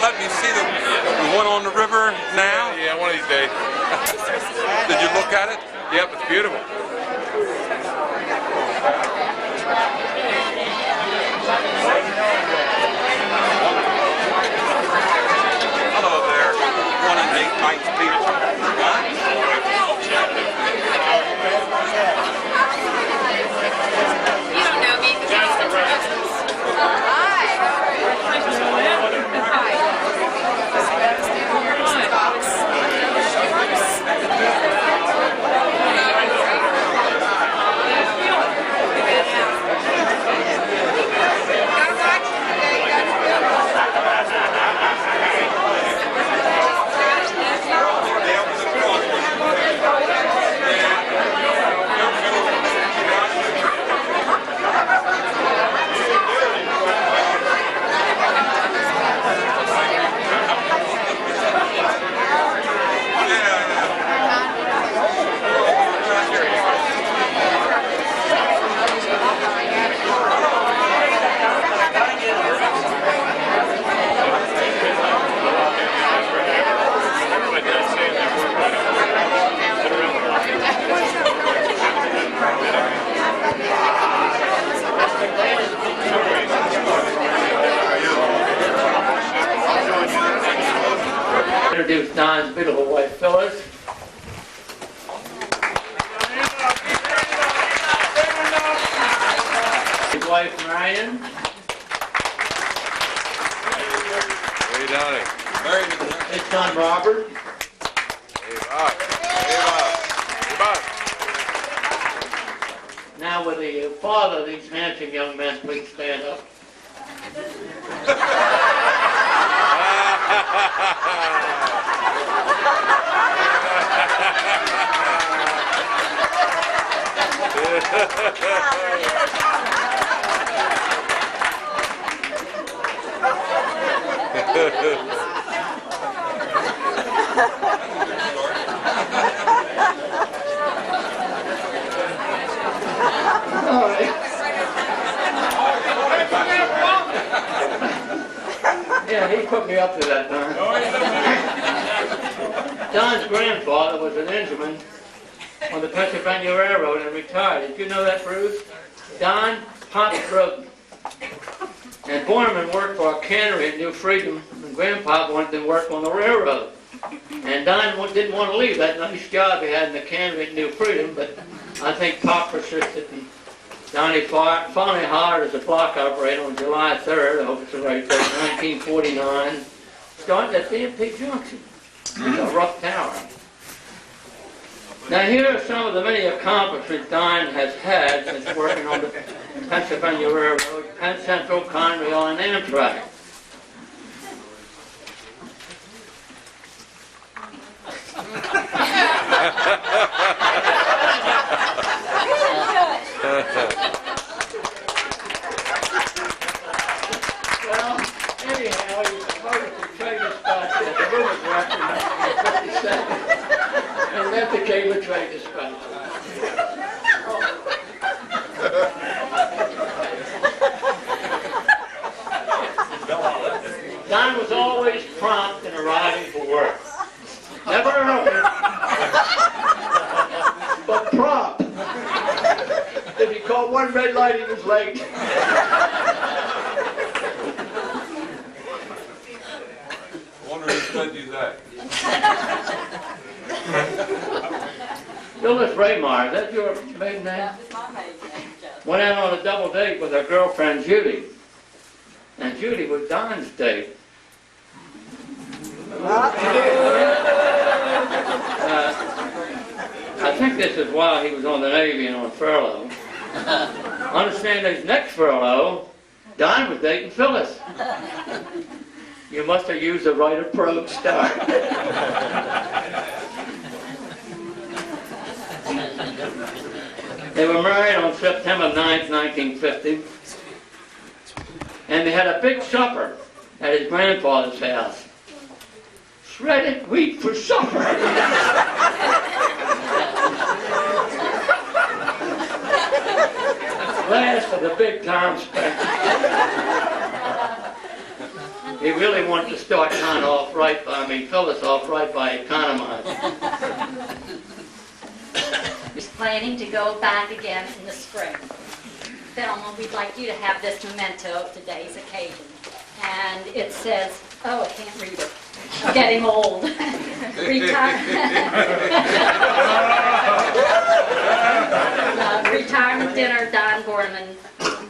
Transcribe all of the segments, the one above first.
letting me see the one on the river now? Yeah, one of these days. Did you look at it? Yep, it's beautiful. Hello there. 1 and 8 Knights Beach. You don't know me, but that's the Introduce Don's beautiful wife, Phyllis. His wife, Marion. Hey, Donnie. His son, Robert. Hey, Bob. Hey, Bob. Hey, Bob. Now, with the father of these handsome young men, please stand up. All right. Yeah, he put me up to that, Don. Don's grandfather was an engineman on the Pennsylvania Railroad and retired. Did you know that, Bruce? Don Pop Broden. And Borman worked for a cannery at New Freedom, and Grandpa wanted to work on the railroad. And Don didn't want to leave that nice job he had in the cannery at New Freedom, but I think Pop persisted, and Donnie finally hired as a block operator on July 3rd, I hope it's the right date, 1949, starting at B&P Junction. It's a rough tower. Now here are some of the many accomplishments Don has had since working on the Pennsylvania Railroad, Penn Central, Conrail, and Amtrak. Well, anyhow, he was promoted to trader spots at the River Director in 1957, and then became a trader spot. Don was always prompt in arriving for work. Never early, but prompt. If he caught one red light, he was late. I wonder who fed you that. Phyllis Raymar, is that your maiden name? Went out on a double date with her girlfriend Judy. And Judy was Don's date. I think this is while he was on the Navy and on furlough. Understand his next furlough, Don was dating Phyllis. You must have used the right approach, Don. They were married on September 9th, 1950. And they had a big supper at his grandfather's house. Shredded wheat for supper. Last of the big time spent. He really wanted to start Con off right by, fill us off right by economizing. He's planning to go back again in the spring. Thelma, we'd like you to have this memento of today's occasion. And it says, oh, I can't read it. I'm getting old. Retirement dinner, Don Borneman,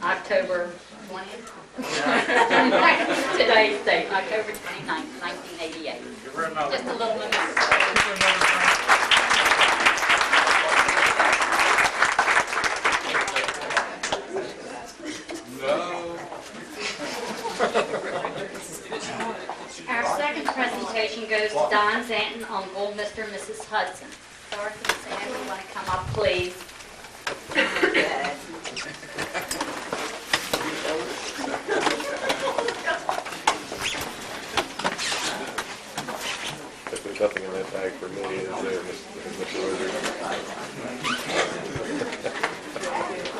October 20th. Today's date, October 29th, 1988. Just a little memento. Our second presentation goes to Don's aunt and uncle, Mr. and Mrs. Hudson. Dorothy and Sam, you want to come up, please? If there's nothing in that bag for me, is there, Mr. Rotary?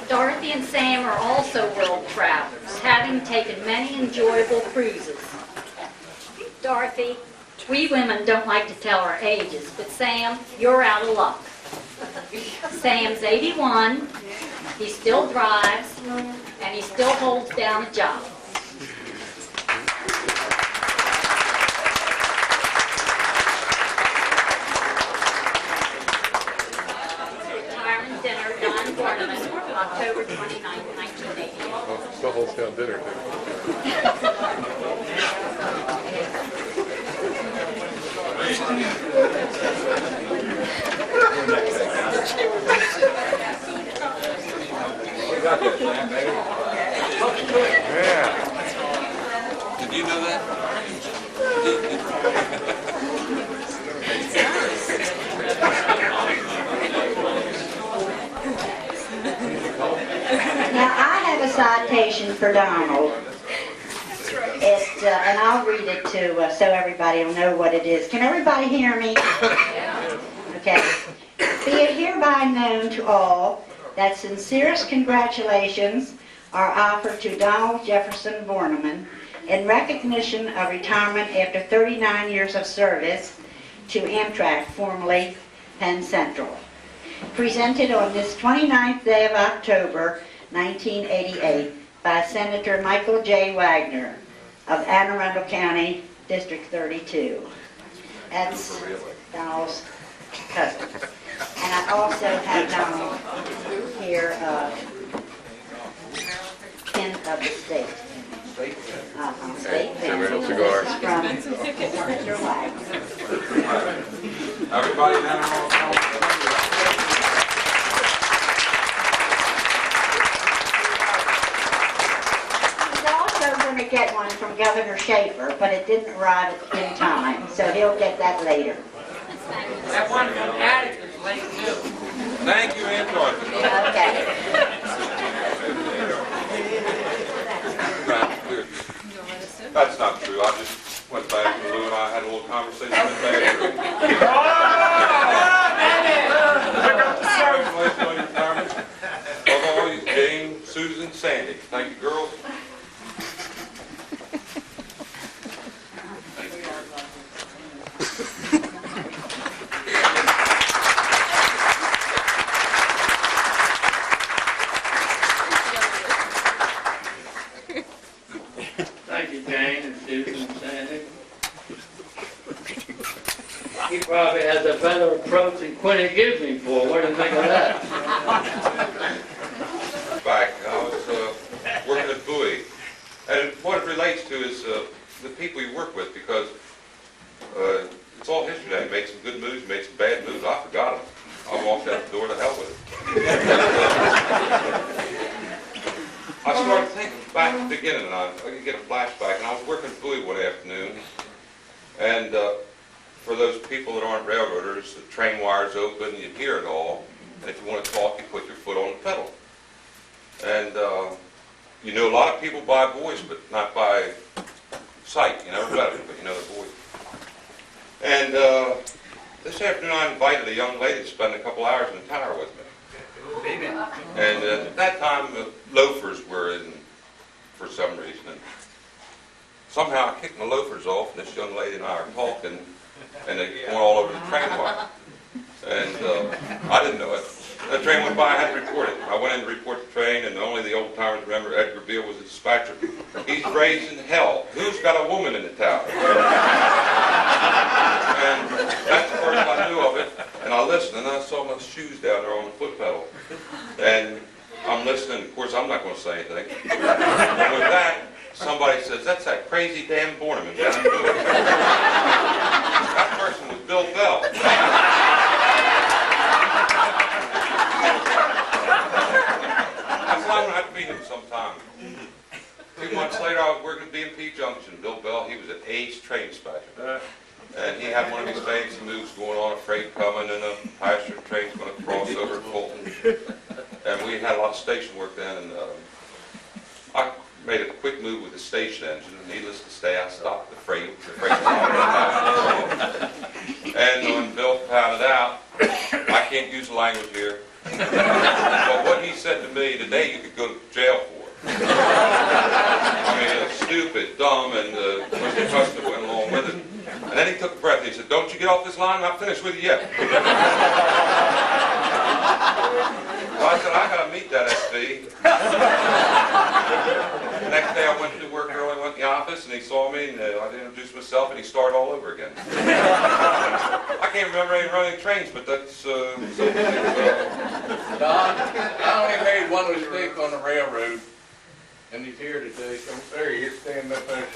Dorothy and Sam are also world travelers, having taken many enjoyable cruises. Dorothy, we women don't like to tell our ages, but Sam, you're out of luck. Sam's 81, he still drives, and he still holds down a job. Retirement dinner, Don Borneman, October 29, 1988. Oh, still holds down dinner, too. Yeah. Did you know that? Now, I have a citation for Donald. And I'll read it to so everybody will know what it is. Can everybody hear me? Okay. Be it hereby known to all that sincerest congratulations are offered to Donald Jefferson Borneman in recognition of retirement after 39 years of service to Amtrak, formerly Penn Central. Presented on this 29th day of October, 1988, by Senator Michael J. Wagner of Anne Arundel County, District 32. That's Donald's cousin. And I also have Donald here, pin of the state. State pin. Real cigar. This is from Senator Wagner. Everybody now? He's also going to get one from Governor Schaefer, but it didn't arrive in time, so he'll get that later. That one from Attic is late too. Thank you, Aunt Dorothy. Okay. That's not true. I just went back to Lou and I had a little conversation in the bathroom. Congratulations on your retirement. Of all you, Jane, Susan, Sandy. Thank you, girls. Thank you, Jane and Susan and Sandy. He probably has a better approach than Quinny gives me for. What do you think of that? Back, I was working at Bowie. And what it relates to is the people you work with, because it's all history now. You make some good moves, you make some bad moves. I forgot them. I walked out the door to hell with it. I started thinking back at the beginning, and I could get a flashback, and I was working at Bowie one afternoon, and for those people that aren't railroaders, the train wire's open, you hear it all, and if you want to talk, you put your foot on the pedal. And you know a lot of people by voice, but not by sight. You never met them, but you know their voice. And this afternoon I invited a young lady to spend a couple hours in the tower with me. And at that time, loafers were in for some reason. And somehow I kicked my loafers off, and this young lady and I are talking, and they're going all over the train wire. And I didn't know it. The train went by, I had to report it. I went in to report the train, and only the old timers remember Edgar Beale was the dispatcher. He's raising hell. Who's got a woman in the tower? And that's the first I knew of it. And I listened, and I saw my shoes down there on the foot pedal. And I'm listening. Of course, I'm not going to say anything. And with that, somebody says, "That's that crazy damn Borneman down there." That person was Bill Bell. I'm going to have to meet him sometime. 2 months later, I was working at B&P Junction. Bill Bell, he was an ace train dispatcher. And he had one of these fancy moves going on, a freight coming, and a passenger train's going to cross over Fulton. And we had a lot of station work then, and I made a quick move with the station engine. Needless to say, I stopped the freight. And when Bill found it out, I can't use the language here, but what he said to me, today you could go to jail for. I mean, stupid, dumb, and the customer went along with it. And then he took a breath and he said, "Don't you get off this line, I'm not finished with you yet." So I said, "I got to meet that SB." The next day I went to work early, went to the office, and he saw me, and I introduced myself, and he started all over again. I can't remember any running trains, but that's something. Don, I only made one mistake on the railroad, and he's here today. So there he is, standing up there.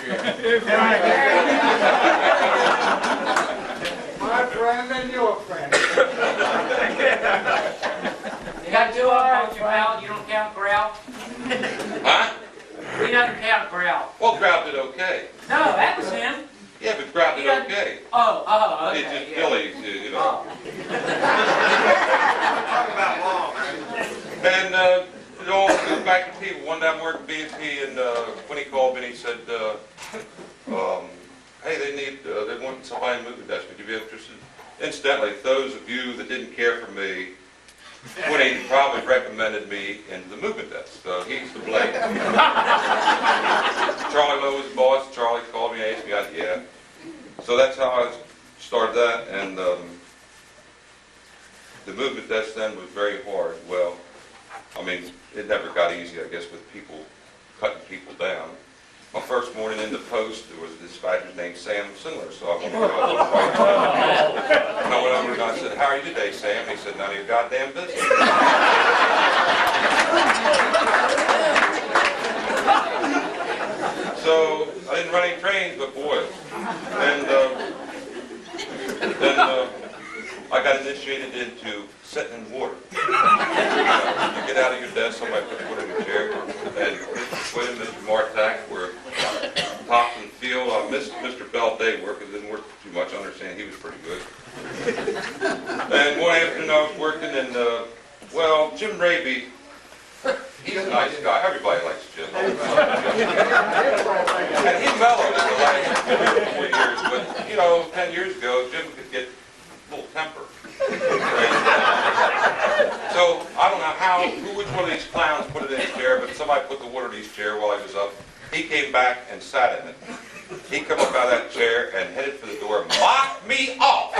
My friend and your friend. You got two of them, don't you, Val? You don't count Growl? Huh? He doesn't count Growl. Well, Grout did okay. No, that was him. Yeah, but Grout did okay. Oh, okay. It's just Yeah. Billy, you know. Oh. And it all goes back to people. One day I'm working B&P, and when he called me, and he said, "Hey, they want somebody in moving desk. Would you be interested?" Incidentally, those of you that didn't care for me, when he probably recommended me into the movement desk, so he's to blame. Charlie Lowe was the boss. Charlie called me and asked me, yeah. So that's how I started that, and the movement desk then was very hard. Well, I mean, it never got easy, I guess, with people cutting people down. My first morning in the post, there was a dispatcher named Sam Sindler, so I went over to and I went over and I said, "How are you today, Sam?" He said, "None of your goddamn business." So I didn't run any trains, but boy, and then I got initiated into sitting in water. You get out of your desk, somebody puts water in your chair, and William and Mr. Martak were top in the field. I missed Mr. Bell day work, it didn't work too much. I understand he was pretty good. And one afternoon I was working, and well, Jim Raby, he's a nice guy. Everybody likes Jim. And he mellowed in the last 4 years, but you know, 10 years ago, Jim could get a little temper. So I don't know which one of these clowns put it in his chair, but somebody put the water in his chair while he was up. He came back and sat in it. He come up out of that chair and headed for the door, "Mock me off!"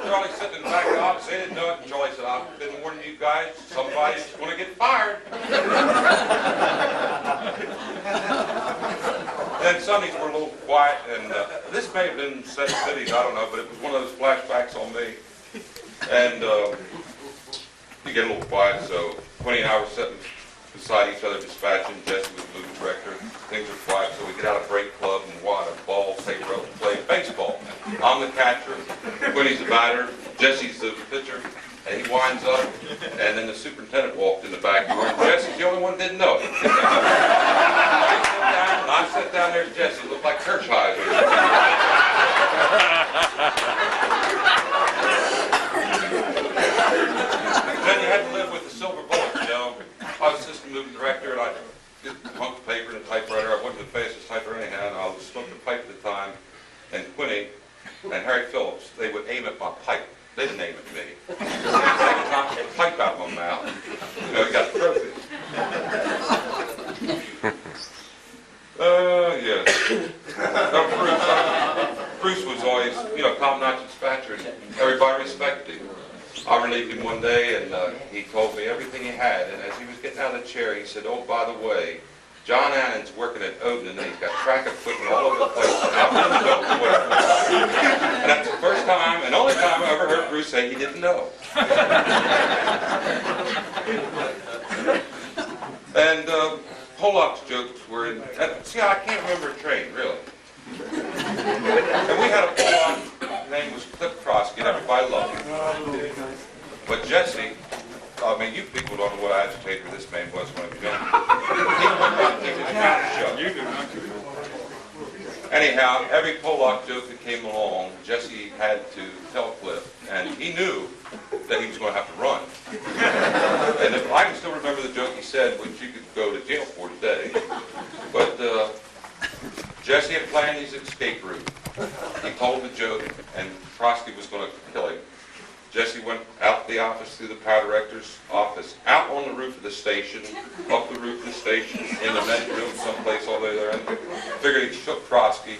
Charlie sitting in the back of the office, they didn't know it. Charlie said, "I've been warning you guys, somebody's going to get fired." Then Sundays were a little quiet, and this may have been Set Cities, I don't know, but it was one of those flashbacks on me. And you get a little quiet, so 20 and I were sitting beside each other dispatching. Jesse was the movie director. Things are quiet, so we get out of break club and watch a ball, take rope, and play baseball. I'm the catcher, Quinny's the batter, Jesse's the pitcher, and he winds up, and then the superintendent walked in the back door, and Jesse's the only one that didn't know it. I sat down there with Jesse, looked like Kirchheiser. Then you had to live with the silver bullet, you know. I was assistant moving director, and I just hung the paper and a typewriter. I wasn't the fastest typer anyhow, and I was smoking a pipe at the time. And Quinny and Harry Phillips, they would aim at my pipe. They'd I relieved him one day, and he told me everything he had. And as he was getting out of the chair, he said, "Oh, by the way, John Annan's working at Odin, and he's got track equipment all over the place. And I really don't know what it is." And that's the first time and only time I ever heard Bruce say he didn't know. And Pollock's jokes were in. See, I can't remember a train, really. And we had a Pollock, his name was Cliff Crosky, and everybody loved him. But Jesse, I mean, you people don't know what agitator this man was when he was young. He was a kind of show. Anyhow, every Pollock joke that came along, Jesse had to tell Cliff, and he knew that he was going to have to run. And if, I can still remember the joke he said, which you could go to jail for today. But Jesse had planned his escape route. He told the joke, and Crosky was going to kill him. Jesse went out the office, through the power director's office, out on the roof of the station, up the roof of the station, in the men's room, someplace all the way there. And figured he shook Crosky.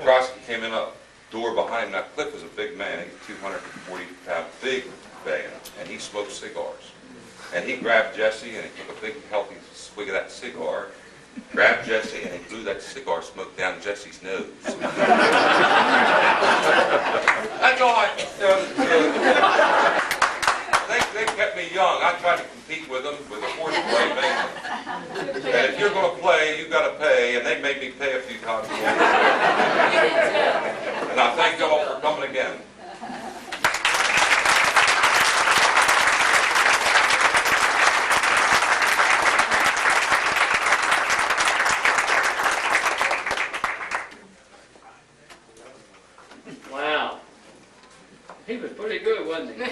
Crosky came in a door behind him. Now, Cliff was a big man. He's 240-pound, big man, and he smoked cigars. And he grabbed Jesse, and he took a big, healthy swig of that cigar, grabbed Jesse, and he blew that cigar smoke down Jesse's nose. That's all they kept me young. I tried to compete with them with a horseplay mainly. And if you're going to play, you've got to pay, and they made me pay a few times. And I thank you all for coming again. Wow. He was pretty good, wasn't he?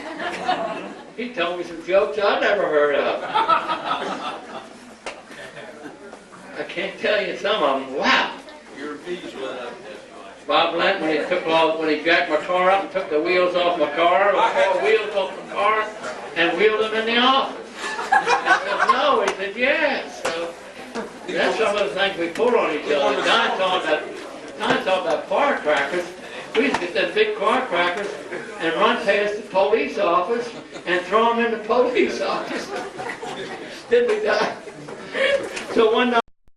He told me some jokes I never heard of. I can't tell you some of them. Wow. Your fees went up. Bob Lent, when he jacked my car up and took the wheels off my car, the 4 wheels off the car, and wheeled them in the office. I said, no. He said, yes. So that's some of the things we pull on each other. Don talked about firecrackers. We used to get them big firecrackers and run past the police office and throw them in the police office. Didn't we, Don? So one night,